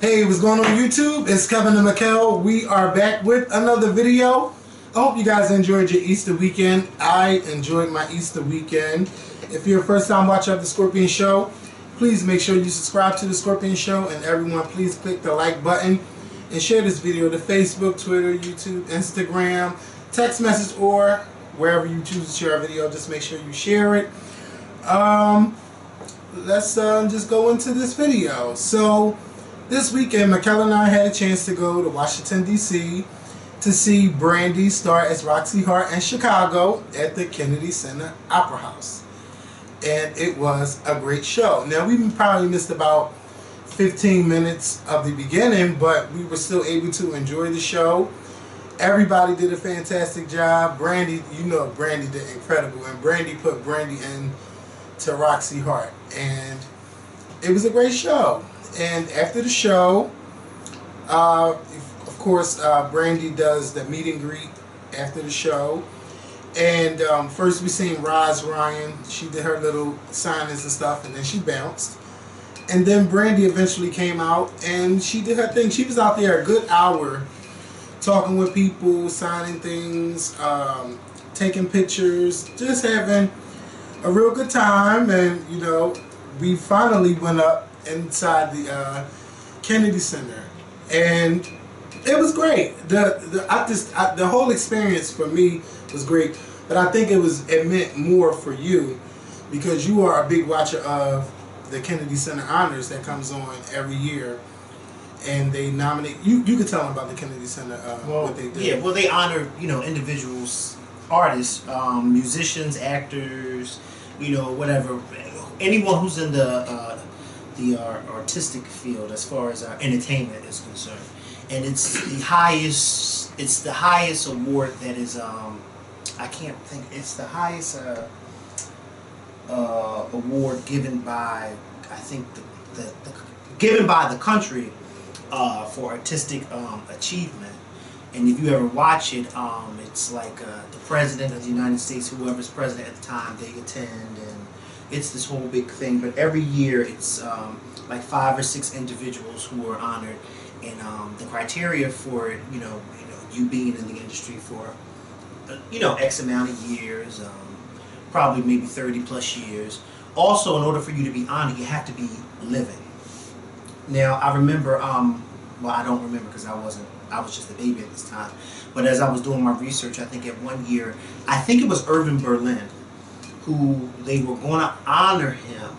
Hey, what's going on YouTube? It's Kevin and Mikkel. We are back with another video. I hope you guys enjoyed your Easter weekend. I enjoyed my Easter weekend. If you're a first time watcher of The Scorpion Show, please make sure you subscribe to The Scorpion Show, and everyone please click the like button and share this video to Facebook, Twitter, YouTube, Instagram, text message, or wherever you choose to share a video. Just make sure you share it. Let's just go into this video. So this weekend, Mikkel and I had a chance to go to Washington, D.C. to see Brandy star as Roxy Hart in Chicago at the Kennedy Center Opera House. And it was a great show. Now, we probably missed about 15 minutes of the beginning, but we were still able to enjoy the show. Everybody did a fantastic job. Brandy, you know, Brandy did incredible. And Brandy put Brandy into Roxy Hart. And it was a great show. And after the show, of course, Brandy does the meet and greet after the show. And first we seen Roz Ryan. She did her little signings and stuff, and then she bounced. And then Brandy eventually came out, and she did her thing. She was out there a good hour talking with people, signing things, taking pictures, just having a real good time. And, you know, we finally went up inside the Kennedy Center, and it was great. The whole experience for me was great, but I think it meant more for you because you are a big watcher of the Kennedy Center Honors that comes on every year, and they nominate you. You could tell them about the Kennedy Center, what they do. Yeah, well, they honor, you know, individuals, artists, musicians, actors, you know, whatever, anyone who's in the artistic field as far as entertainment is concerned. And it's the highest award that is I can't think, it's the highest award given by, I think, given by the country for artistic achievement. And if you ever watch it, it's like the President of the United States, whoever's president at the time, they attend, and it's this whole big thing. But every year it's like 5 or 6 individuals who are honored, and the criteria for it, you know, you being in the industry for X amount of years, probably maybe 30 plus years. Also, in order for you to be honored, you have to be living. Now, I remember, well, I don't remember because I was just a baby at this time. But as I was doing my research, I think at one year, I think it was Irving Berlin, who they were going to honor him.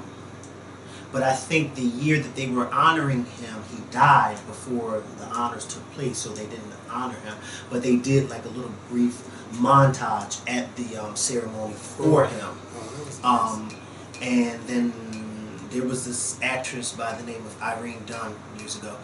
But I think the year that they were honoring him, he died before the honors took place, so they didn't honor him. But they did like a little brief montage at the ceremony for him. And then there was this actress by the name of Irene Dunn years ago.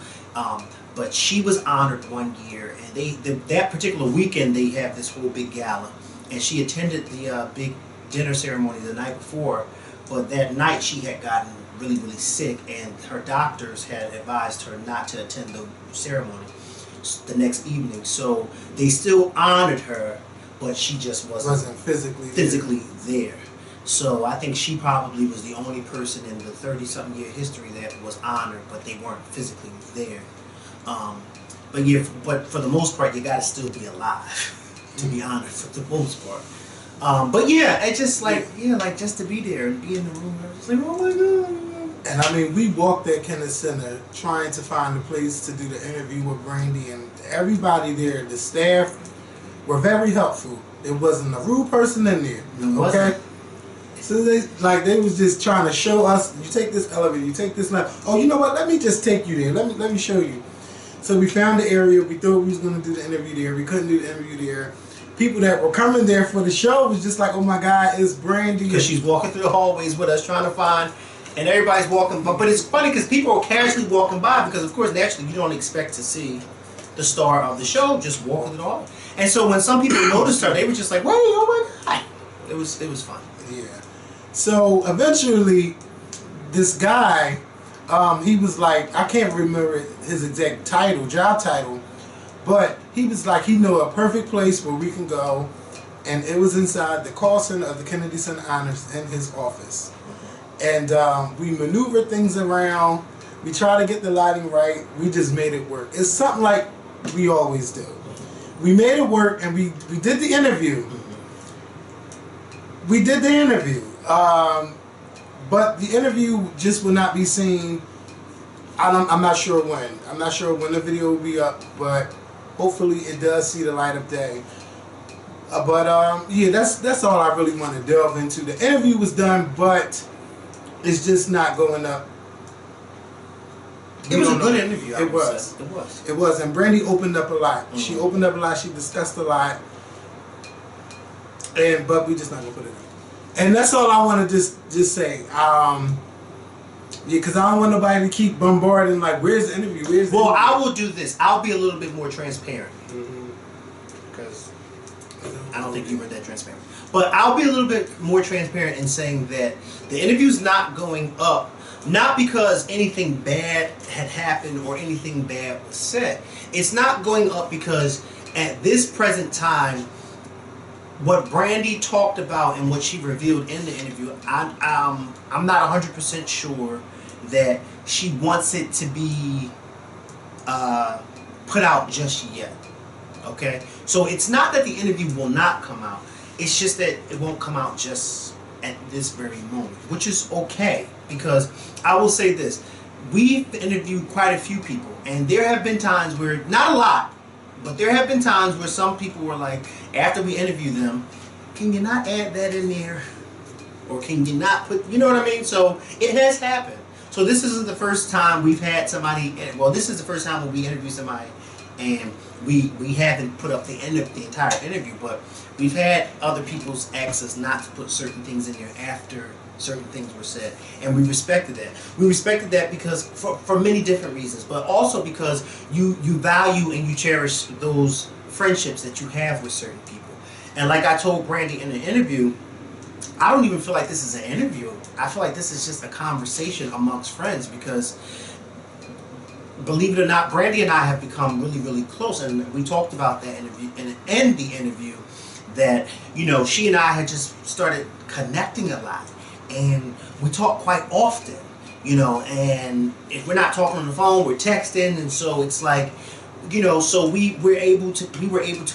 But she was honored one year, and that particular weekend they have this whole big gala, and she attended the big dinner ceremony the night before. But that night she had gotten really, really sick, and her doctors had advised her not to attend the ceremony the next evening. So they still honored her, but she just wasn't physically there. So I think she probably was the only person in the 30-something year history that was honored, but they weren't physically there. But yeah, but for the most part, you gotta still be alive to be honored for the most part. But yeah, it's just like, like just to be there and be in the room, it's like, oh my God. And I mean, we walked at Kennedy Center trying to find a place to do the interview with Brandy, and everybody there, the staff, were very helpful. There wasn't a rude person in there. Okay? So they was just trying to show us, you take this elevator, you take this line. Oh, you know what? Let me just take you there. Let me show you. So we found the area. We thought we was going to do the interview there. We couldn't do the interview there. People that were coming there for the show was just like, oh my God, it's Brandy. Because she's walking through the hallways with us trying to find, and everybody's walking. But it's funny because people are casually walking by because, of course, naturally you don't expect to see the star of the show just walking through the hallway. And so when some people noticed her, they were just like, wait, oh my God. It was fun. Yeah. So eventually, this guy, he was like, I can't remember his exact job title, but he was like, he knew a perfect place where we can go, and it was inside the call center of the Kennedy Center Honors in his office. And we maneuvered things around. We try to get the lighting right. We just made it work. It's something like we always do. We made it work, and we did the interview. We did the interview. But the interview just will not be seen. I'm not sure when. I'm not sure when the video will be up, but hopefully it does see the light of day. Yeah, that's all I really want to delve into. The interview was done, but it's just not going up. It was a good interview. It was. It was. And Brandy opened up a lot. Mm-hmm. She opened up a lot. She discussed a lot. But we just not gonna put it up. And that's all I want to just say. Yeah, because I don't want nobody to keep bombarding like, where's the interview? Where's the interview? I will do this. I'll be a little bit more transparent. Because I don't think you were that transparent. But I'll be a little bit more transparent in saying that the interview's not going up, not because anything bad had happened or anything bad was said. It's not going up because at this present time, what Brandy talked about and what she revealed in the interview, I'm not 100% sure that she wants it to be put out just yet. Okay? So it's not that the interview will not come out. It's just that it won't come out just at this very moment, which is okay. Because I will say this. We've interviewed quite a few people, and there have been times where, not a lot, but there have been times where some people were like, after we interview them, can you not add that in there? Or can you not put, you know what I mean? So it has happened. So this isn't the first time we've had somebody, well, this is the first time when we interview somebody and we haven't put up the entire interview, but we've had other people's ask us not to put certain things in there after certain things were said, and we respected that. We respected that because for many different reasons, but also because you value and you cherish those friendships that you have with certain people. And like I told Brandy in the interview, I don't even feel like this is an interview. I feel like this is just a conversation amongst friends because, believe it or not, Brandy and I have become really, really close, and we talked about that interview in the interview that, you know, she and I had just started connecting a lot. And we talk quite often, you know, and if we're not talking on the phone, we're texting, and so it's like, you know, so we were able to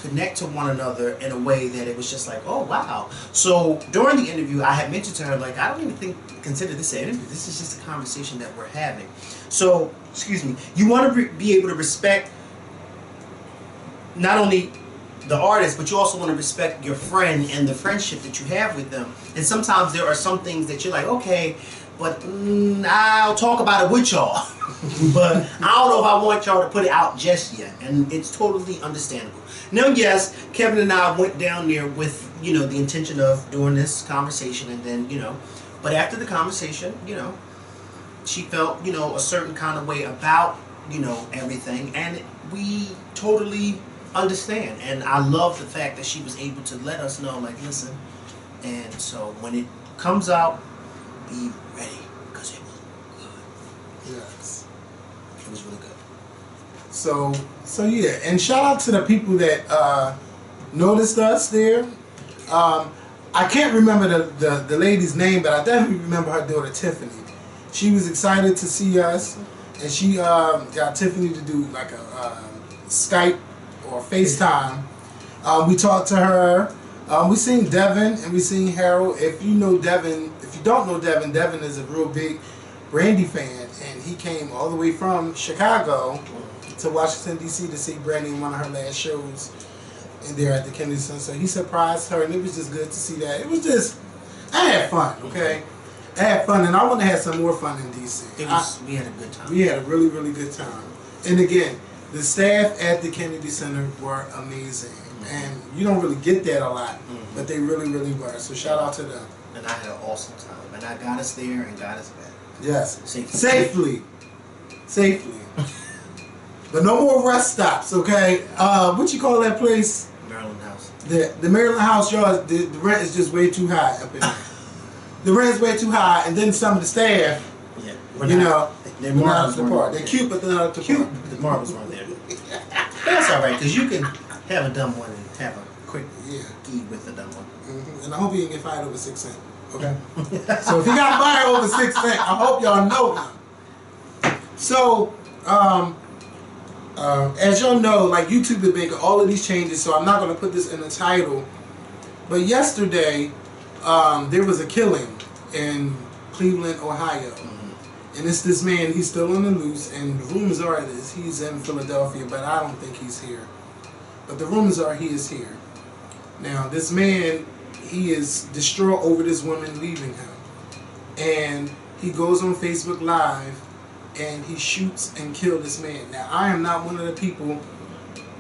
connect to one another in a way that it was just like, oh wow. So during the interview, I had mentioned to her, like, I don't even consider this an interview. This is just a conversation that we're having. So, excuse me, you want to be able to respect not only the artist, but you also want to respect your friend and the friendship that you have with them. And sometimes there are some things that you're like, okay, but I'll talk about it with y'all. But I don't know if I want y'all to put it out just yet. And it's totally understandable. Now, yes, Kevin and I went down there with, you know, the intention of doing this conversation, and then, you know, but after the conversation, you know, she felt, you know, a certain kind of way about, you know, everything, and we totally understand. And I love the fact that she was able to let us know, like, listen, and so when it comes out, be ready, because it was good. Yes. It was really good. So yeah, and shout out to the people that noticed us there. I can't remember the lady's name, but I definitely remember her daughter Tiffany. She was excited to see us, and she got Tiffany to do like a Skype or FaceTime. We talked to her. We seen Devin and we seen Harold. If you know Devin, if you don't know Devin, Devin is a real big Brandy fan, and he came all the way from Chicago to Washington D.C. to see Brandy in one of her last shows in there at the Kennedy Center. So he surprised her, and it was just good to see that. It was just, I had fun, okay? I had fun, and I want to have some more fun in D.C. We had a good time. We had a really, really good time. And again, the staff at the Kennedy Center were amazing. And you don't really get that a lot, but they really, really were. So shout out to them. And I had an awesome time. And I got us there and got us back. Yes. Safely. But no more rest stops, okay? What you call that place? Maryland House. The Maryland House, y'all, the rent is just way too high up in there. The rent's way too high, and then some of the staff, you know, they're not up to par. They're cute, but they're not up to par. The marbles weren't there. That's all right, because you can have a dumb one and have a quick key with the dumb one. And I hope he didn't get fired over 6 cents. Okay? So if he got fired over 6 cents, I hope y'all know him. So, as y'all know, like YouTube is making all of these changes, so I'm not going to put this in the title. But yesterday, there was a killing in Cleveland, Ohio. And it's this man, he's still on the loose, and the rumors are that he's in Philadelphia, but I don't think he's here. But the rumors are he is here. Now, this man, he is distraught over this woman leaving him. And he goes on Facebook Live, and he shoots and kills this man. Now, I am not one of the people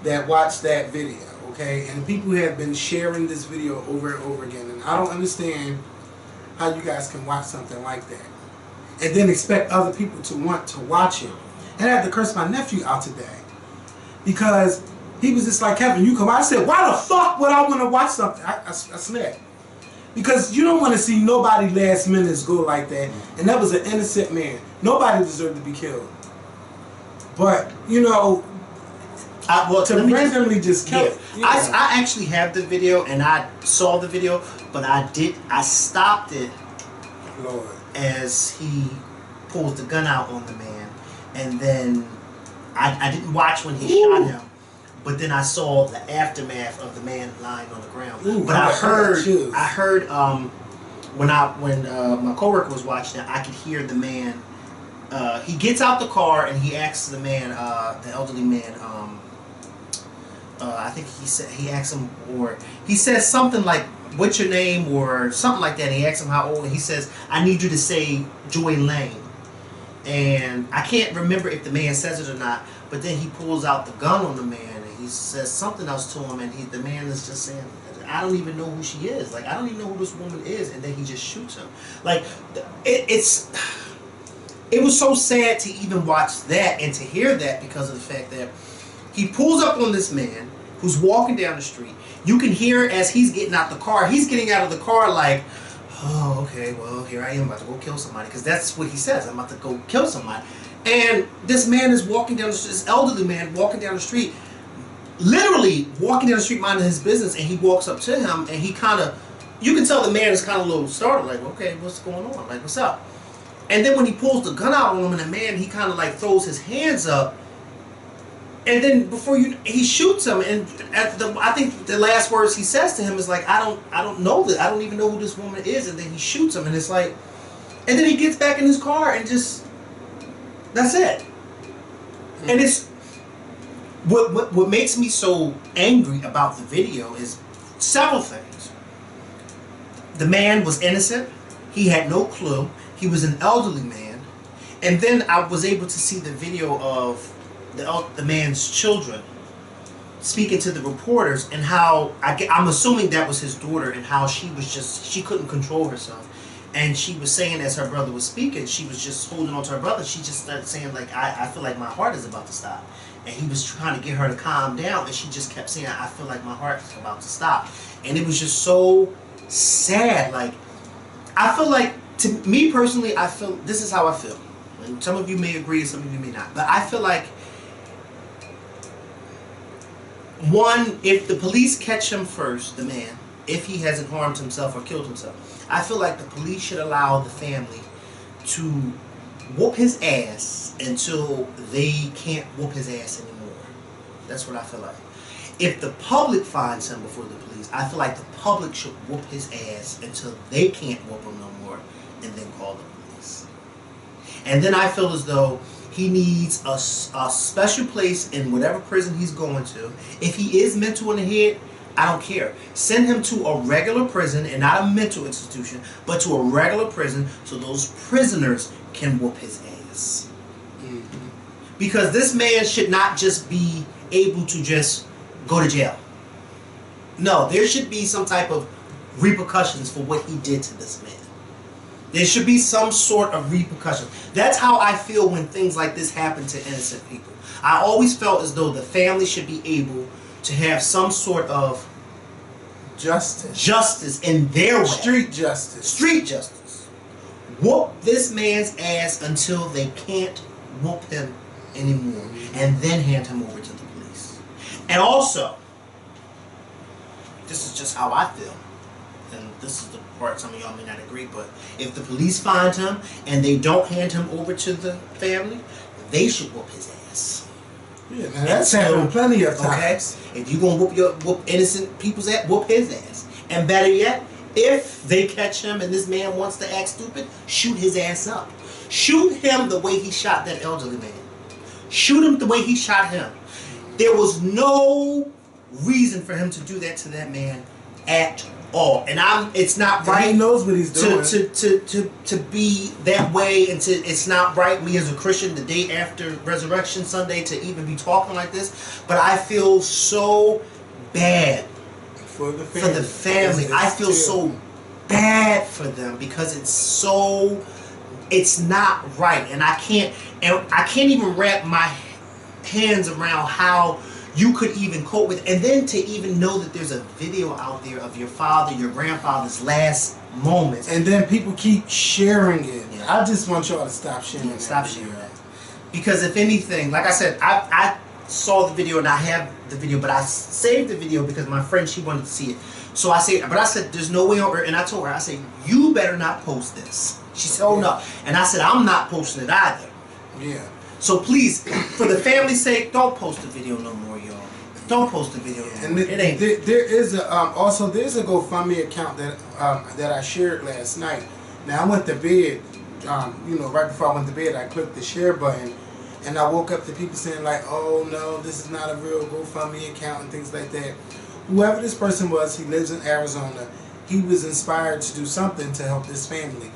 that watched that video, okay? And the people have been sharing this video over and over again, and I don't understand how you guys can watch something like that and then expect other people to want to watch it. And I had to curse my nephew out today because he was just like, Kevin, you come out. I said, why the fuck would I want to watch something? I snapped. Because you don't want to see nobody last minutes go like that. And that was an innocent man. Nobody deserved to be killed. But, you know, to randomly just kill it. Yeah. I actually have the video, and I saw the video, but I stopped it Lord. as he pulls the gun out on the man. And then I didn't watch when he shot him. But then I saw the aftermath of the man lying on the ground. Ooh, but I heard when my coworker was watching it, I could hear the man. He gets out the car and he asks the man, the elderly man. I think he asks him, or he says something like, "What's your name?" or something like that. And he asks him how old, and he says, "I need you to say Joy Lane." And I can't remember if the man says it or not. But then he pulls out the gun on the man. He says something else to him, and the man is just saying, I don't even know who she is. Like, I don't even know who this woman is. And then he just shoots him. Like, it was so sad to even watch that and to hear that because of the fact that he pulls up on this man who's walking down the street. You can hear as he's getting out the car. He's getting out of the car like, oh, okay, well, here I am about to go kill somebody. Because that's what he says. I'm about to go kill somebody. And this man is walking down the street, this elderly man walking down the street, literally walking down the street minding his business, and he walks up to him, and he kind of, you can tell the man is kind of a little startled, like, okay, what's going on? Like, what's up? And then when he pulls the gun out on him, and the man, he kind of like throws his hands up, and then he shoots him, and I think the last words he says to him is like, I don't know that, I don't even know who this woman is, and then he shoots him, and it's like, and then he gets back in his car and just, that's it. Mm-hmm. And it's what makes me so angry about the video is several things. The man was innocent. He had no clue. He was an elderly man. And then I was able to see the video of the man's children speaking to the reporters, and how I'm assuming that was his daughter, and how she couldn't control herself. And she was saying, as her brother was speaking, she was just holding on to her brother. She just started saying, like, I feel like my heart is about to stop. And he was trying to get her to calm down, and she just kept saying, I feel like my heart is about to stop. And it was just so sad. Like, I feel like, to me personally, this is how I feel. And some of you may agree, and some of you may not. But I feel like, one, if the police catch him first, the man, if he hasn't harmed himself or killed himself, I feel like the police should allow the family to whoop his ass until they can't whoop his ass anymore. That's what I feel like. If the public finds him before the police, I feel like the public should whoop his ass until they can't whoop him no more, and then call the police. And then I feel as though he needs a special place in whatever prison he's going to. If he is mental in the head, I don't care. Send him to a regular prison, and not a mental institution, but to a regular prison, so those prisoners can whoop his ass. Mm-hmm. Because this man should not just be able to just go to jail. No, there should be some type of repercussions for what he did to this man. There should be some sort of repercussion. That's how I feel when things like this happen to innocent people. I always felt as though the family should be able to have some sort of justice in their way. Street justice. Whoop this man's ass until they can't whoop him anymore, and then hand him over to the police. And also, this is just how I feel, and this is the part some of y'all may not agree, but if the police find him and they don't hand him over to the family, they should whoop his ass. Yeah, now that's happened plenty of times. Okay? If you gonna whoop innocent people's ass, whoop his ass. And better yet, if they catch him and this man wants to act stupid, shoot his ass up. Shoot him the way he shot that elderly man. Shoot him the way he shot him. There was no reason for him to do that to that man at all. And it's not right. He knows what he's doing. To be that way, and it's not right, me as a Christian, the day after Resurrection Sunday, to even be talking like this. But I feel so bad for the family. I feel so bad for them because it's not right, and I can't even wrap my hands around how you could even cope with, and then to even know that there's a video out there of your father, your grandfather's last moments, and then people keep sharing it. Yeah. I just want y'all to stop sharing it. Stop sharing that. Because if anything, like I said, I saw the video and I have the video, but I saved the video because my friend, she wanted to see it. So I said, there's no way on earth, and I told her, I said, you better not post this. She said, oh no. And I said, I'm not posting it either. Yeah. So please, for the family's sake, don't post the video no more, y'all. Don't post the video. And there is a also there's a GoFundMe account that I shared last night. Now I went to bed, right before I went to bed, I clicked the share button, and I woke up to people saying like, "Oh no, this is not a real GoFundMe account" and things like that. Whoever this person was, he lives in Arizona. He was inspired to do something to help this family,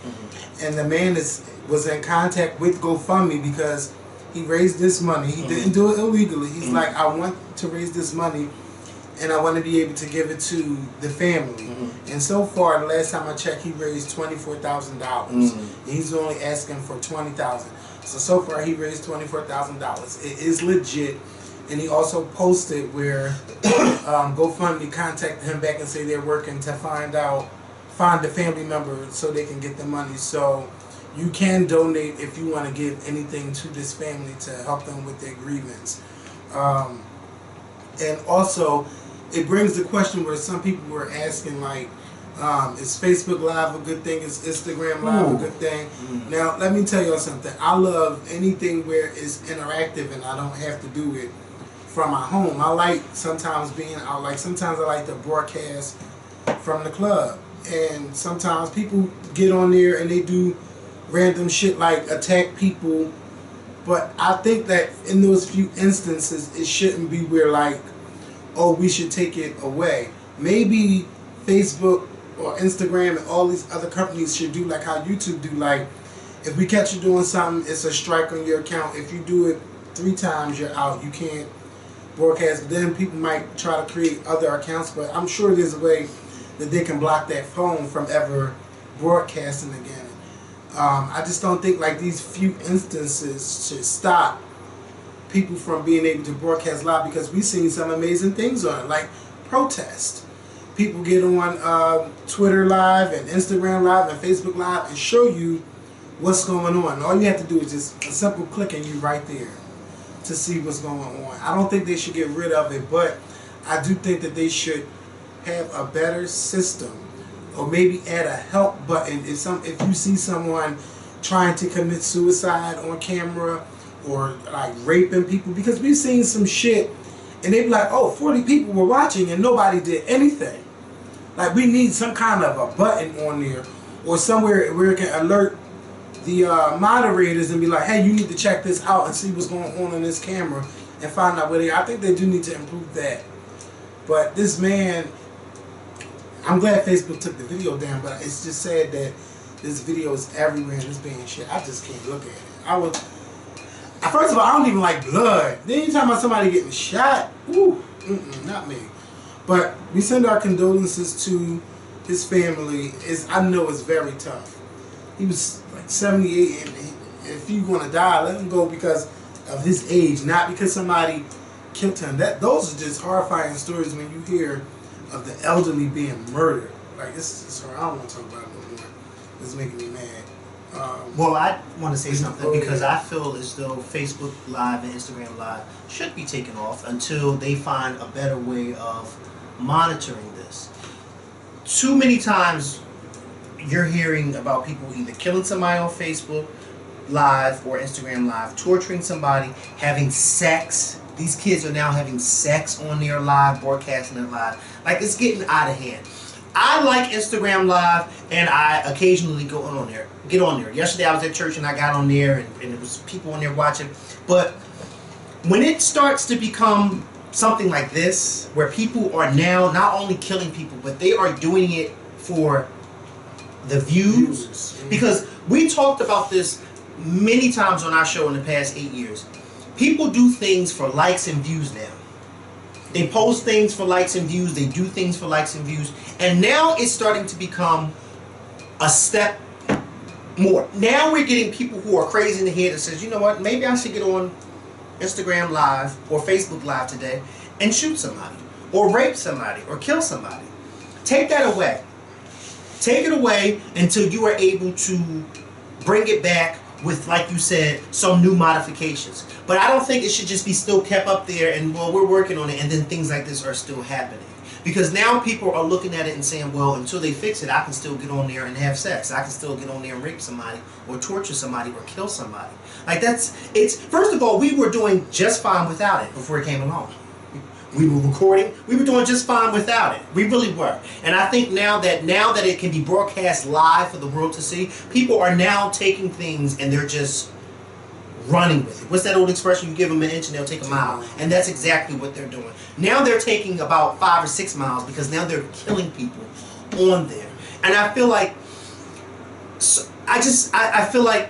and the man was in contact with GoFundMe because he raised this money. He didn't do it illegally. He's like, I want to raise this money, and I want to be able to give it to the family. And so far, the last time I checked, he raised $24,000. He's only asking for $20,000. So far, he raised $24,000. It is legit. And he also posted where GoFundMe contacted him back and say they're working to find the family member so they can get the money. So you can donate if you want to give anything to this family to help them with their grievance. And also, it brings the question where some people were asking, like, is Facebook Live a good thing? Is Instagram Live a good thing? Now, let me tell y'all something. I love anything where it's interactive and I don't have to do it from my home. I like sometimes being out. Like, sometimes I like to broadcast from the club. And sometimes people get on there and they do random shit like attack people, but I think that in those few instances it shouldn't be where like, oh, we should take it away. Maybe Facebook or Instagram and all these other companies should do like how YouTube do, like if we catch you doing something, it's a strike on your account. If you do it 3 times, you're out. You can't broadcast. Then people might try to create other accounts, but I'm sure there's a way that they can block that phone from ever broadcasting again. I just don't think like these few instances should stop people from being able to broadcast live, because we've seen some amazing things on it, like protest. People get on Twitter Live and Instagram Live and Facebook Live and show you what's going on. All you have to do is just a simple click and you're right there to see what's going on. I don't think they should get rid of it, but I do think that they should have a better system, or maybe add a help button if you see someone trying to commit suicide on camera or like raping people, because we've seen some shit and they be like, oh, 40 people were watching and nobody did anything. Like, we need some kind of a button on there or somewhere where it can alert the moderators and be like, hey, you need to check this out and see what's going on in this camera and find out where they are. I think they do need to improve that. But this man, I'm glad Facebook took the video down, but it's just sad that this video is everywhere and it's being shared. I just can't look at it. First of all, I don't even like blood. Then you talking about somebody getting shot? Ooh, not me. But we send our condolences to his family. I know it's very tough. He was like 78, and if you want to die, let him go because of his age, not because somebody killed him. Those are just horrifying stories when you hear of the elderly being murdered. Like, it's I don't want to talk about it no more. It's making me mad. Well, I want to say something because I feel as though Facebook Live and Instagram Live should be taken off until they find a better way of monitoring this. Too many times you're hearing about people either killing somebody on Facebook, Live or Instagram Live, torturing somebody, having sex. These kids are now having sex on their live, broadcasting it live. Like, it's getting out of hand. I like Instagram Live, and I occasionally get on there. Yesterday I was at church and I got on there, and there was people on there watching. But when it starts to become something like this, where people are now not only killing people, but they are doing it for the views. Because we talked about this many times on our show in the past 8 years. People do things for likes and views now. They post things for likes and views. They do things for likes and views. And now it's starting to become a step more. Now we're getting people who are crazy in the head that says, you know what, maybe I should get on Instagram Live or Facebook Live today and shoot somebody or rape somebody or kill somebody. Take that away. Take it away until you are able to bring it back with, like you said, some new modifications. But I don't think it should just be still kept up there and, well, we're working on it, and then things like this are still happening. Because now people are looking at it and saying, well, until they fix it, I can still get on there and have sex. I can still get on there and rape somebody or torture somebody or kill somebody. Like, first of all, we were doing just fine without it before it came along. We were recording. We were doing just fine without it. We really were. And I think now that it can be broadcast live for the world to see, people are now taking things and they're just running with it. What's that old expression? You give them an inch and they'll take a mile. And that's exactly what they're doing. Now they're taking about 5 or 6 miles because now they're killing people on there. And I feel like, I feel like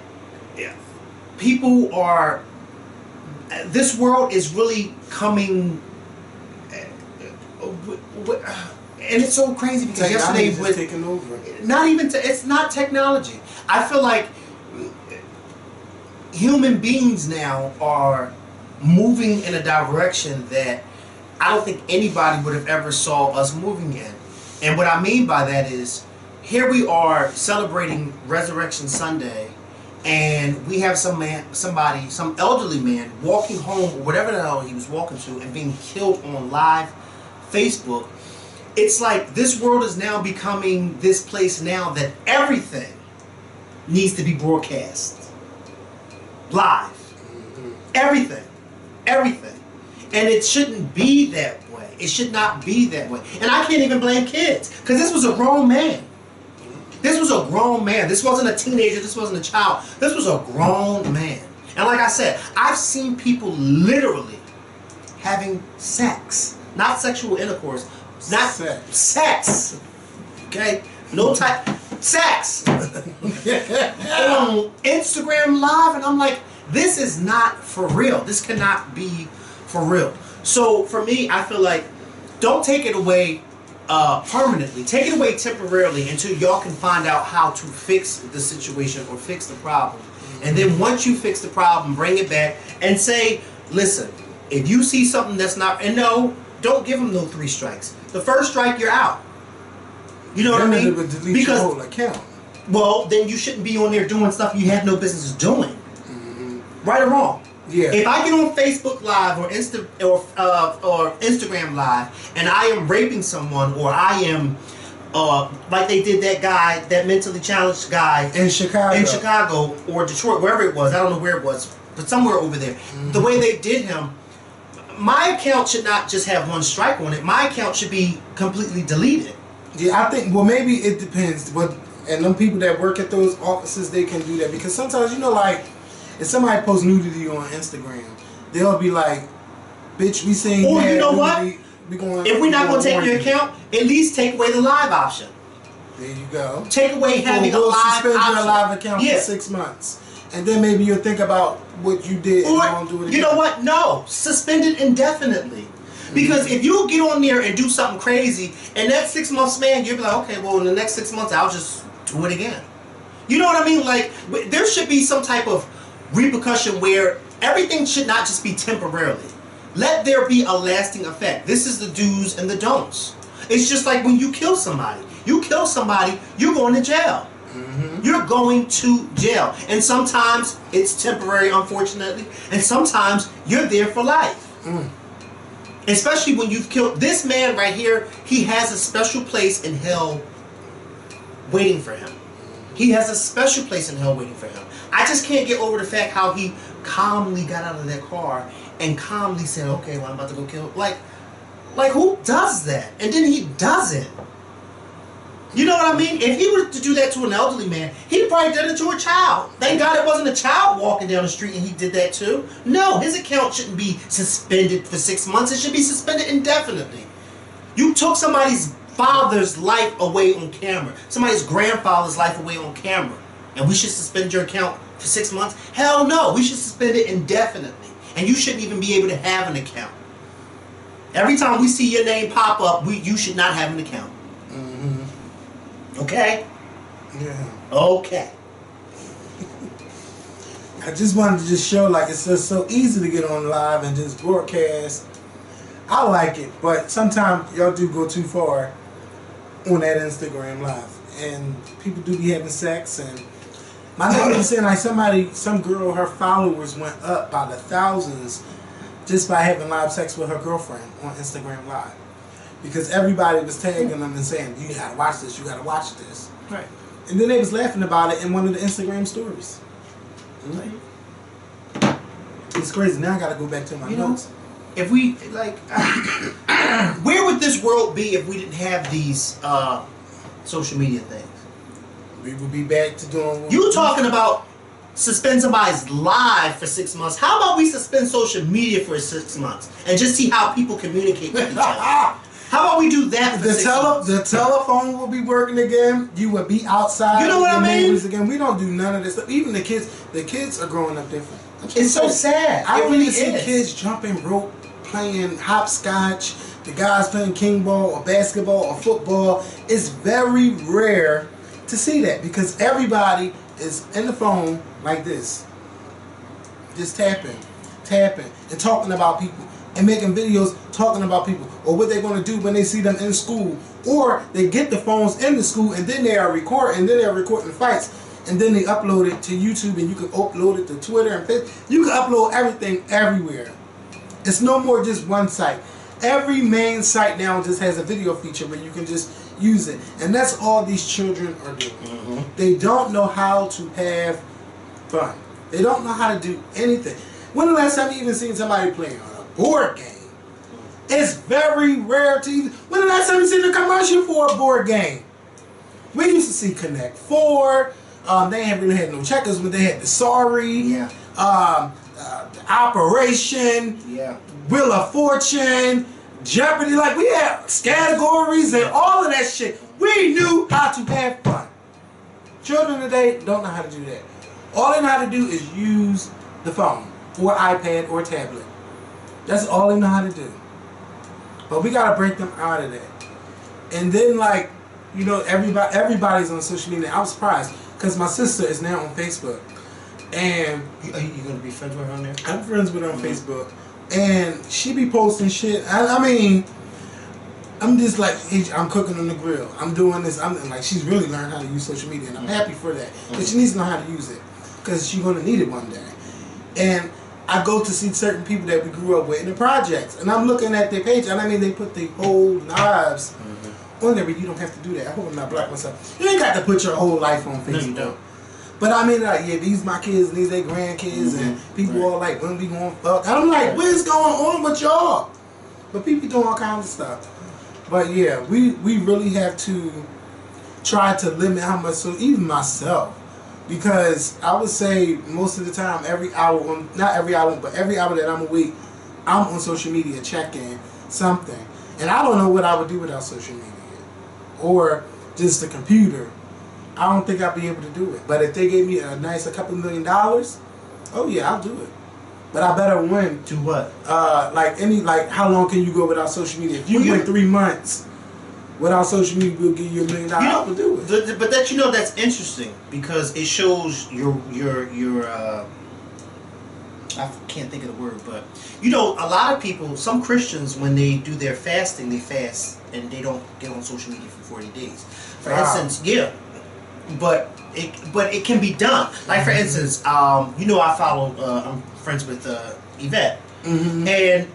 people are, this world is really coming. And it's so crazy because yesterday was taking over. It's not technology. I feel like human beings now are moving in a direction that I don't think anybody would have ever saw us moving in. And what I mean by that is, here we are celebrating Resurrection Sunday, and we have some elderly man walking home or whatever the hell he was walking to and being killed on live Facebook. It's like this world is now becoming this place now that everything needs to be broadcast live. Everything. And it shouldn't be that way. It should not be that way. And I can't even blame kids, because this was a grown man. This was a grown man. This wasn't a teenager. This wasn't a child. This was a grown man. And like I said, I've seen people literally having sex. Not sexual intercourse. Not sex. Okay? No type. Sex. On Instagram Live. And I'm like, this is not for real. This cannot be for real. So for me, I feel like, don't take it away permanently. Take it away temporarily until y'all can find out how to fix the situation or fix the problem. And then once you fix the problem, bring it back and say, listen, if you see something that's not, and no, don't give them no 3 strikes. The first strike, you're out. You know what I mean? Because your whole account. Well, then you shouldn't be on there doing stuff you had no business doing. Right or wrong. Yeah. If I get on Facebook Live or Instagram Live and I am raping someone, or I am like they did that guy, that mentally challenged guy in Chicago or Detroit, wherever it was, I don't know where it was, but somewhere over there. The way they did him, my account should not just have 1 strike on it. My account should be completely deleted. Yeah, I think, well, maybe it depends. But and them people that work at those offices, they can do that, because sometimes, you know, like, if somebody posts nudity on Instagram, they'll be like, "Bitch, we seen." Or you know what? If we're not going to take your you. account, at least take away the live option. There you go. Take away having we'll a live suspend option. your live account for 6 months, and then maybe you'll think about what you did and don't do it again. You know what? No, suspend it indefinitely. Because if you get on there and do something crazy, and that 6 month span, you'll be like, okay, well, in the next 6 months, I'll just do it again. You know what I mean? Like, there should be some type of repercussion where everything should not just be temporarily. Let there be a lasting effect. This is the do's and the don'ts. It's just like when you kill somebody. You kill somebody, you're going to jail. You're going to jail. And sometimes it's temporary, unfortunately, and sometimes you're there for life. Especially when you've killed this man right here. He has a special place in hell waiting for him. He has a special place in hell waiting for him. I just can't get over the fact how he calmly got out of that car and calmly said, okay, well, I'm about to go kill. Like who does that? And then he doesn't. You know what I mean? If he were to do that to an elderly man, he'd probably done it to a child. Thank God it wasn't a child walking down the street and he did that too. No, his account shouldn't be suspended for 6 months. It should be suspended indefinitely. You took somebody's father's life away on camera, somebody's grandfather's life away on camera, and we should suspend your account for 6 months? Hell no, we should suspend it indefinitely. And you shouldn't even be able to have an account. Every time we see your name pop up, you should not have an account. Mm-hmm. Okay? Yeah. Okay. I just wanted to just show, like, it's just so easy to get on live and just broadcast. I like it, but sometimes y'all do go too far on that Instagram live, and people do be having sex. And my neighbor was saying, like, some girl, her followers went up by the thousands just by having live sex with her girlfriend on Instagram Live, because everybody was tagging them and saying, you gotta watch this, you gotta watch this. Right. And then they was laughing about it in one of the Instagram stories. Mm-hmm. It's crazy. Now I gotta go back to my notes. If we, like, where would this world be if we didn't have these social media things? We would be back to doing... You talking about suspend somebody's live for 6 months. How about we suspend social media for 6 months and just see how people communicate with each other? How about we do that for 6 months? The telephone will be working again. You will be outside. You know what I mean? Neighbors again. We don't do none of this stuff. Even the kids are growing up different. It's so sad. I don't really even see kids jumping rope, playing hopscotch, the guys playing king ball or basketball or football. It's very rare to see that because everybody is in the phone like this, just tapping, and talking about people and making videos talking about people or what they're going to do when they see them in school, or they get the phones in the school and then they are recording, and then they're recording fights, and then they upload it to YouTube, and you can upload it to Twitter and Facebook. You can upload everything everywhere. It's no more just one site. Every main site now just has a video feature where you can just use it, and that's all these children are doing. Mm-hmm. They don't know how to have fun. They don't know how to do anything. When the last time you even seen somebody playing on a board game? It's very rare to even... When the last time you seen a commercial for a board game? We used to see Connect 4. They ain't really had no checkers, but they had the Sorry, Operation, Wheel of Fortune, Jeopardy. Like, we had categories and all of that shit. We knew how to have fun. Children today don't know how to do that. All they know how to do is use the phone or iPad or tablet. That's all they know how to do. But we gotta break them out of that. And then, like, you know, everybody's on social media. I was surprised because my sister is now on Facebook, and are you gonna be friends with her on there? I'm friends with her on Facebook, and she be posting shit. I mean, I'm just like, I'm cooking on the grill. I'm doing this. I'm like, she's really learned how to use social media, and I'm happy for that. But she needs to know how to use it because she's gonna need it one day. And I go to see certain people that we grew up with in the projects, and I'm looking at their page, and I mean, they put their whole lives on there, but you don't have to do that. I hope I'm not blocking myself. You ain't got to put your whole life on Facebook. No, you don't. But I mean, like, yeah, these my kids, and these their grandkids, and people all like, when we going fuck? And I'm like, what is going on with y'all? But people doing all kinds of stuff. But yeah, we really have to try to limit how much, so even myself, because I would say most of the time, every hour, not every hour, but every hour that I'm awake, I'm on social media checking something. And I don't know what I would do without social media. Or just the computer. I don't think I'd be able to do it. But if they gave me a couple $1 million, oh yeah, I'll do it. But I better win. Do what? Like how long can you go without social media? If you went 3 months without social media, we'll give you $1 million. I would do it. But that, you know, that's interesting because it shows your I can't think of the word, but you know, a lot of people, some Christians, when they do their fasting, they fast and they don't get on social media for 40 days. For instance, but it can be done. Like for instance, you know, I follow, I'm friends with Yvette, and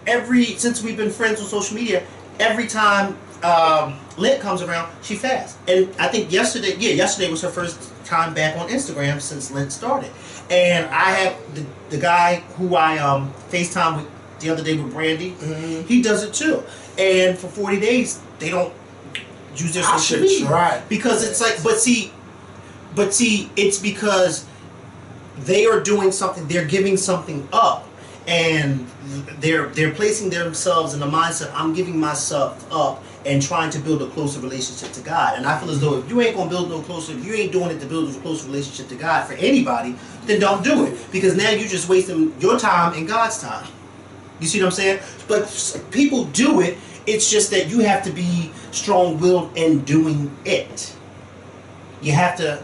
since we've been friends on social media, every time Lent comes around, she fasts. And I think yesterday was her first time back on Instagram since Lent started. And I have the guy who I FaceTime with the other day with Brandy. Mm-hmm. He does it too. And for 40 days, they don't use their social media. Right. Because it's like, but see, it's because they are doing something, they're giving something up. And they're placing themselves in the mindset, I'm giving myself up and trying to build a closer relationship to God. And I feel as though if you ain't going to build no closer, if you ain't doing it to build a closer relationship to God for anybody, then don't do it. Because now you're just wasting your time and God's time. You see what I'm saying? But people do it. It's just that you have to be strong-willed in doing it. You have to,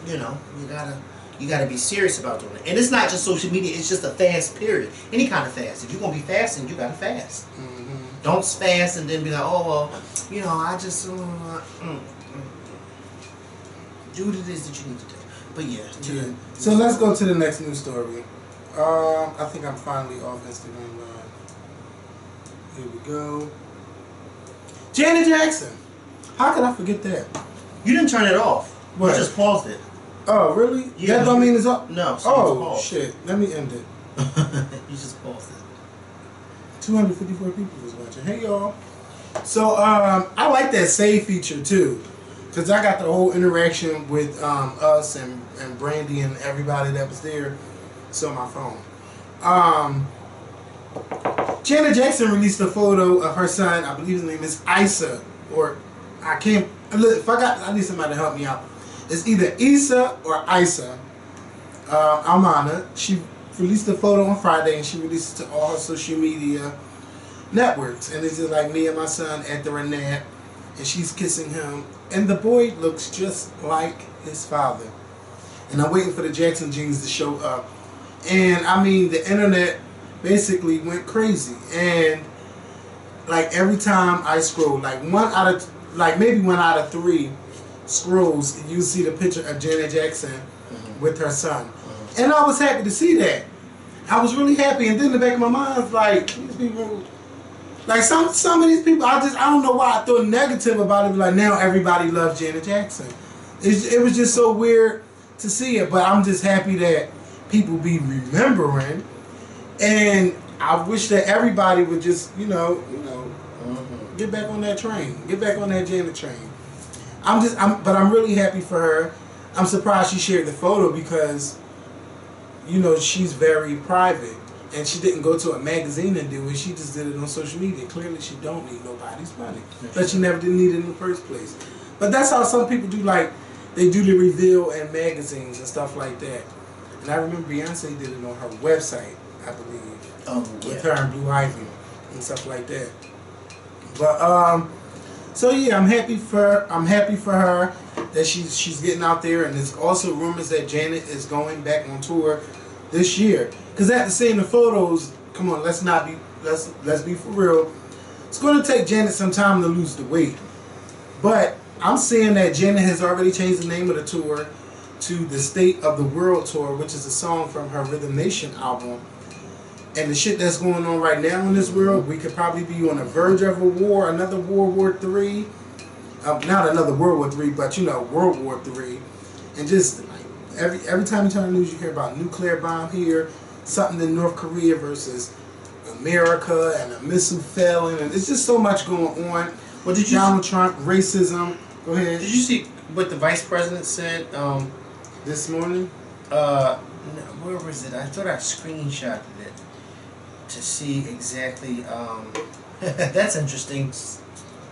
you gotta be serious about doing it. And it's not just social media, it's just a fast period. Any kind of fast. If you're gonna be fasting, you gotta fast. Mm-hmm. Don't fast and then be like, oh well, I just do what it is that you need to do. But yeah. So let's go to the next news story. I think I'm finally off Instagram Live. Here we go. Janet Jackson. How could I forget that? You didn't turn it off. What? You just paused it. Oh, really? Yeah, that don't mean it's up? No. So oh, shit. Let me end it. You just paused it. 254 people was watching. Hey, y'all. So, I like that save feature, too. Because I got the whole interaction with us and Brandy and everybody that was there. It's on my phone. Janet Jackson released a photo of her son. I believe his name is Isa. Or, I can't... If I need somebody to help me out. It's either Issa or Isa Almana. She released the photo on Friday and she released it to all her social media networks. And it's just like me and my son at the Renat. And she's kissing him. And the boy looks just like his father. And I'm waiting for the Jackson genes to show up. And I mean, the internet basically went crazy. And like every time I scroll, maybe one out of three scrolls, you see the picture of Janet Jackson with her son. And I was happy to see that. I was really happy. And then in the back of my mind, I was like, these people, like some of these people, I don't know why I thought negative about it. Like now everybody loves Janet Jackson. It was just so weird to see it. But I'm just happy that people be remembering. And I wish that everybody would just, get back on that train. Get back on that Janet train. But I'm really happy for her. I'm surprised she shared the photo because, she's very private. And she didn't go to a magazine and do it. She just did it on social media. Clearly she don't need nobody's money. But she never did need it in the first place. But that's how some people do, they do the reveal in magazines and stuff like that. And I remember Beyonce did it on her website, I believe. With her and Blue Ivy and stuff like that. But so yeah, I'm happy for her that she's getting out there, and there's also rumors that Janet is going back on tour this year. Because after seeing the photos, come on, let's be for real. It's going to take Janet some time to lose the weight. But I'm seeing that Janet has already changed the name of the tour to the State of the World Tour, which is a song from her Rhythm Nation album. And the shit that's going on right now in this world, we could probably be on the verge of a war, another World War III. Not another World War III, but World War III. And just every time you turn on the news, you hear about nuclear bomb here, something in North Korea versus America, and a missile failing, and it's just so much going on. Well, did you Donald Trump, racism. Go ahead. Did you see what the vice president said this morning? No, where was it? I thought I screenshotted it to see exactly. That's interesting.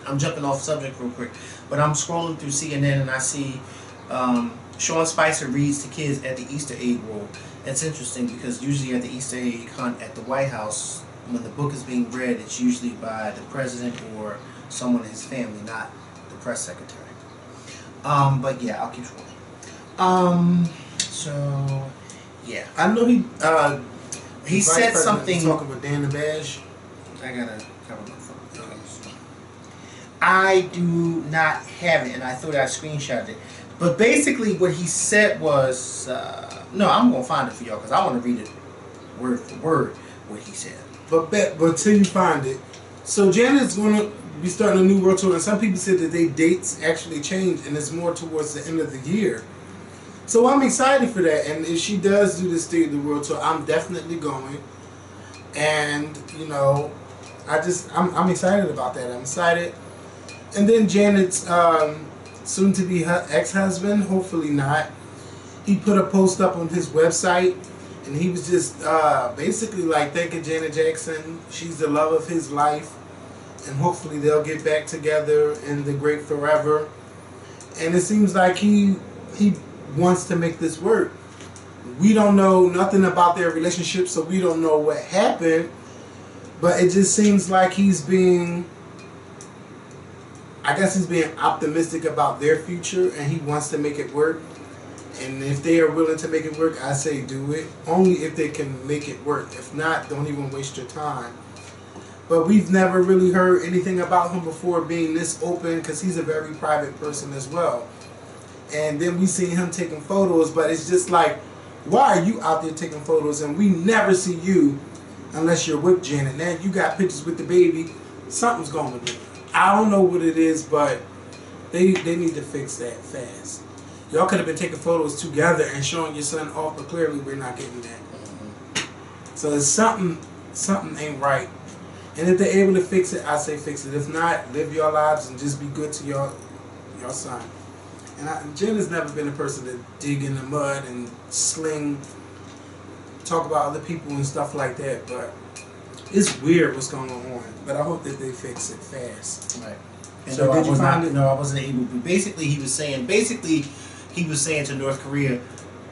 I'm jumping off subject real quick, but I'm scrolling through CNN and I see Sean Spicer reads to kids at the Easter egg roll. It's interesting because usually at the Easter egg hunt at the White House, when the book is being read, it's usually by the president or someone in his family, not the press secretary. But yeah, I'll keep scrolling. So yeah, I know he said something. Talking with Dan the Bash. I gotta cover my phone. I do not have it, and I thought I screenshotted it. But basically, what he said was, no, I'm gonna find it for y'all because I want to read it word for word what he said. But till you find it, so Janet's gonna be starting a new world tour, and some people said that their dates actually changed, and it's more towards the end of the year. So I'm excited for that, and if she does do the State of the World tour, I'm definitely going. And you know, I'm excited about that. I'm excited. And then Janet's soon to be ex-husband, hopefully not. He put a post up on his website, and he was just basically like thanking Janet Jackson. She's the love of his life, and hopefully they'll get back together in the great forever. And it seems like he wants to make this work. We don't know nothing about their relationship, so we don't know what happened. But it just seems like he's being optimistic about their future, and he wants to make it work. And if they are willing to make it work, I say do it. Only if they can make it work. If not, don't even waste your time. But we've never really heard anything about him before being this open, because he's a very private person as well. And then we seen him taking photos, but it's just like, why are you out there taking photos and we never see you unless you're with Janet? Now you got pictures with the baby. Something's going on. I don't know what it is, but they need to fix that fast. Y'all could have been taking photos together and showing your son off, but clearly we're not getting that. So it's something ain't right. And if they're able to fix it, I say fix it. If not, live your lives and just be good to your son. And Jen has never been a person to dig in the mud and talk about other people and stuff like that. But it's weird what's going on. But I hope that they fix it fast. Right. And So did you find it? No, I wasn't able to. Basically, he was saying to North Korea,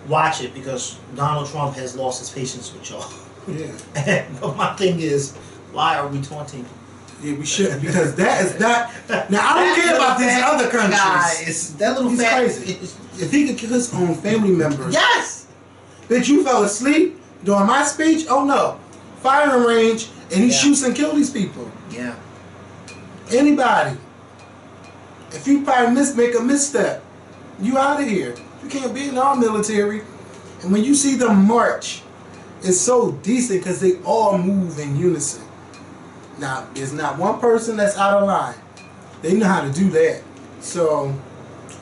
watch it because Donald Trump has lost his patience with y'all. Yeah. But my thing is, why are we taunting? Yeah, we shouldn't, because that is not. Now I don't care about these other countries. That little He's fat. crazy. If he could kill his own family members. Yes. Bitch, you fell asleep during my speech? Oh no. Firing range, and he shoots and kills these people. Yeah. Anybody. If you probably make a misstep, you out of here. You can't be in our military. And when you see them march, it's so decent because they all move in unison. Now, there's not one person that's out of line. They know how to do that. So,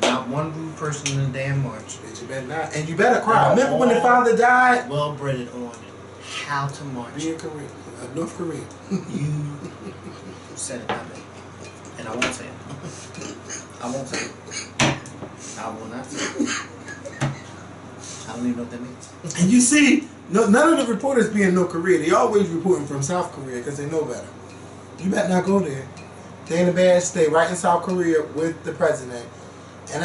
Not one rude person in the damn march. bitch, you better not. And you better cry. Remember when the father died? Well bred on how to march. Be in Korea. North Korea. You said it, not me. And I won't say it. I won't say it. I will not say it. I don't even know what that means. And you see, none of the reporters be in North Korea. They always reporting from South Korea because they know better. You better not go there. They in a bad state, right in South Korea with the president. And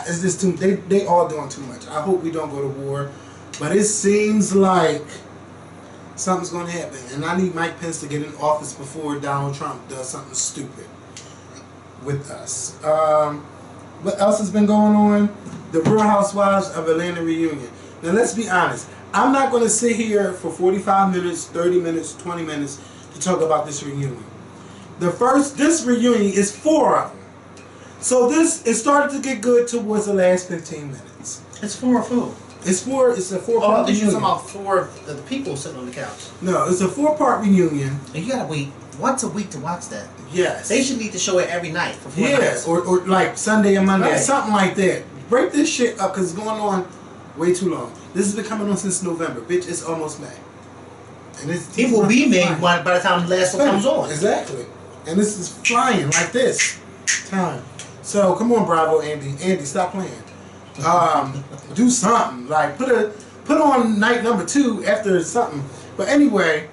it's just too. They all doing too much. I hope we don't go to war, but it seems like something's going to happen. And I need Mike Pence to get in office before Donald Trump does something stupid with us. What else has been going on? The Real Housewives of Atlanta reunion. Now let's be honest. I'm not going to sit here for 45 minutes, 30 minutes, 20 minutes to talk about this reunion. This reunion is 4 of them. So it started to get good towards the last 15 minutes. It's 4 of who? It's a 4-part You're reunion. talking about 4 of the people sitting on the couch. No, it's a 4-part reunion. And you gotta wait once a week to watch that. Yes. They should need to show it every night for 4 Yeah, nights. or like Sunday and Monday, Right. something like that. Break this shit up because it's going on way too long. This has been coming on since November. Bitch, it's almost May. And It will be made by the time the last one comes on. Exactly. And this is flying like this time. So come on, Bravo, Andy. Andy, stop playing. Do something. Like put on night number 2 after something. But anyway,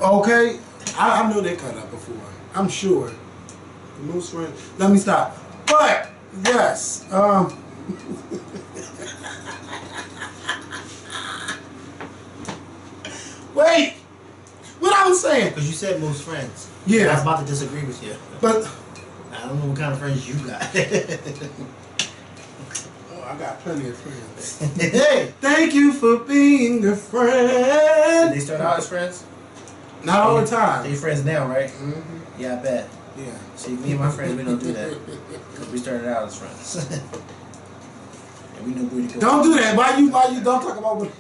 okay, I know they cut up before. I'm sure. The most friends. Let me stop. But yes, wait. What I was saying? Because you said most friends. Yeah. And I was about to disagree with you. But I don't know what kind of friends you got. I got plenty of friends. Hey! Thank you for being a Did friend. they start out as friends? Not all the time. They're friends now, right? Mm-hmm. Yeah, I bet. Yeah. See, me and my friends, we don't do that. Because we started out as friends. And we know where to go. Don't do that. Why you don't talk about what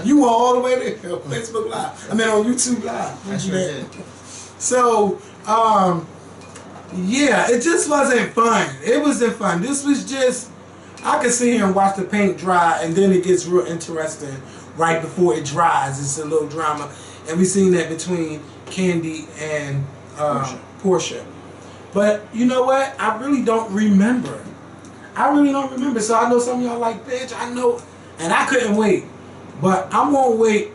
you were all the way there on Facebook Live. I mean on YouTube Live. I sure did. So, Yeah, it just wasn't fun. It wasn't fun. This was just, I could sit here and watch the paint dry, and then it gets real interesting right before it dries. It's a little drama, and we seen that between Candy and Portia. But you know what? I really don't remember. I really don't remember. So I know some of y'all like, bitch, I know, and I couldn't wait. But I'm gonna wait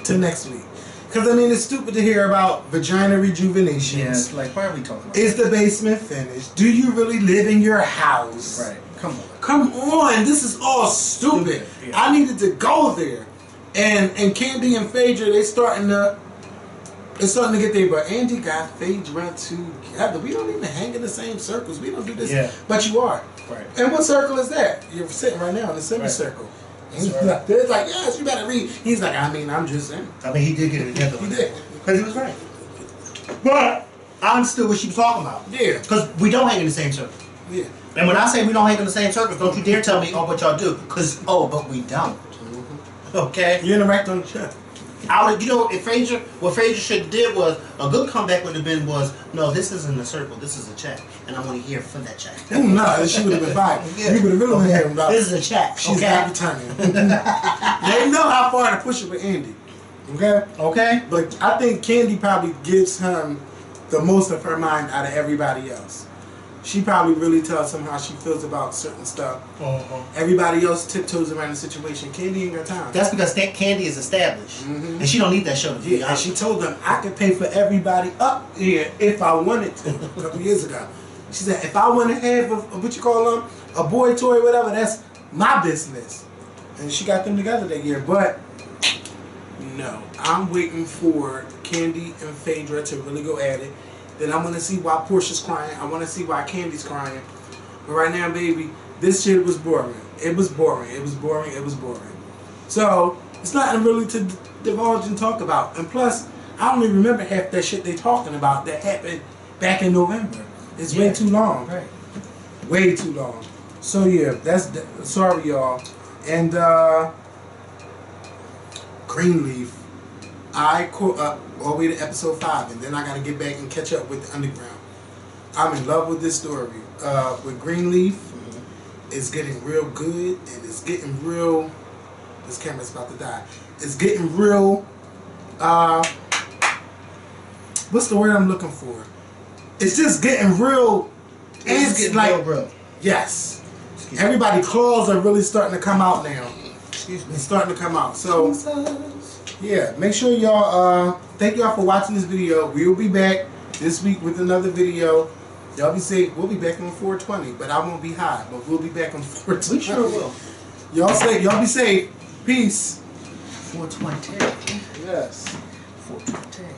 till next week. Because, I mean, it's stupid to hear about vagina rejuvenation. Yeah, it's like, why are we talking about Is the basement finished? Do you really live in your house? Right. Come on. Come on. This is all stupid. Yeah. I needed to go there. And Candy and Phaedra, it's starting to get there. But Andy got Phaedra together. We don't even hang in the same circles. We don't do this. Yeah. But you are. Right. And what circle is that? You're sitting right now in the semicircle. Right. It's like, yes, you better read. He's like, I mean, I'm just saying. I mean, he did get it together. He did. Because he was right. But I understood what she was talking about. Yeah. Because we don't hang in the same circle. Yeah. And when I say we don't hang in the same circles, don't you dare tell me, oh, but y'all do. Because, but we don't. Okay? You interact on the chat. You know, what Phaedra should have did was, a good comeback would have been no, this isn't a circle, this is a check. And I want to hear for that check. No, she would have been fine. Yeah. You would have really been hearing about this is a check. She's okay? not returning. They know how far to push it with Andy. Okay? Okay. But I think Candy probably gives him the most of her mind out of everybody else. She probably really tells him how she feels about certain stuff. Everybody else tiptoes around the situation. Candy ain't got time. That's because Candy is established. And she don't need that show to be. Yeah, and she told them, I could pay for everybody up here if I wanted to, a couple years ago. She said, if I want to have a boy toy, whatever, that's my business. And she got them together that year. But, no, I'm waiting for Candy and Phaedra to really go at it. Then I want to see why Portia's crying. I want to see why Candy's crying. But right now, baby, this shit was boring. It was boring. It was boring. It was boring. So, it's nothing really to divulge and talk about. And plus, I don't even remember half that shit they talking about that happened back in November. It's way too long. Right. Way too long. So, yeah, sorry, y'all. And, Greenleaf. I caught up all the way to episode 5, and then I got to get back and catch up with the Underground. I'm in love with this story. With Greenleaf, it's getting real good, and it's getting real. This camera's about to die. It's getting real. What's the word I'm looking for? It's just getting real. It's getting like real. Yes. Everybody's claws are really starting to come out now. Excuse me. It's starting to come out. So. Yeah, make sure y'all, thank y'all for watching this video. We'll be back this week with another video. Y'all be safe. We'll be back on 420, but I won't be high, but we'll be back on 420. We sure will. Y'all be safe. Peace. 420. Yes. 420.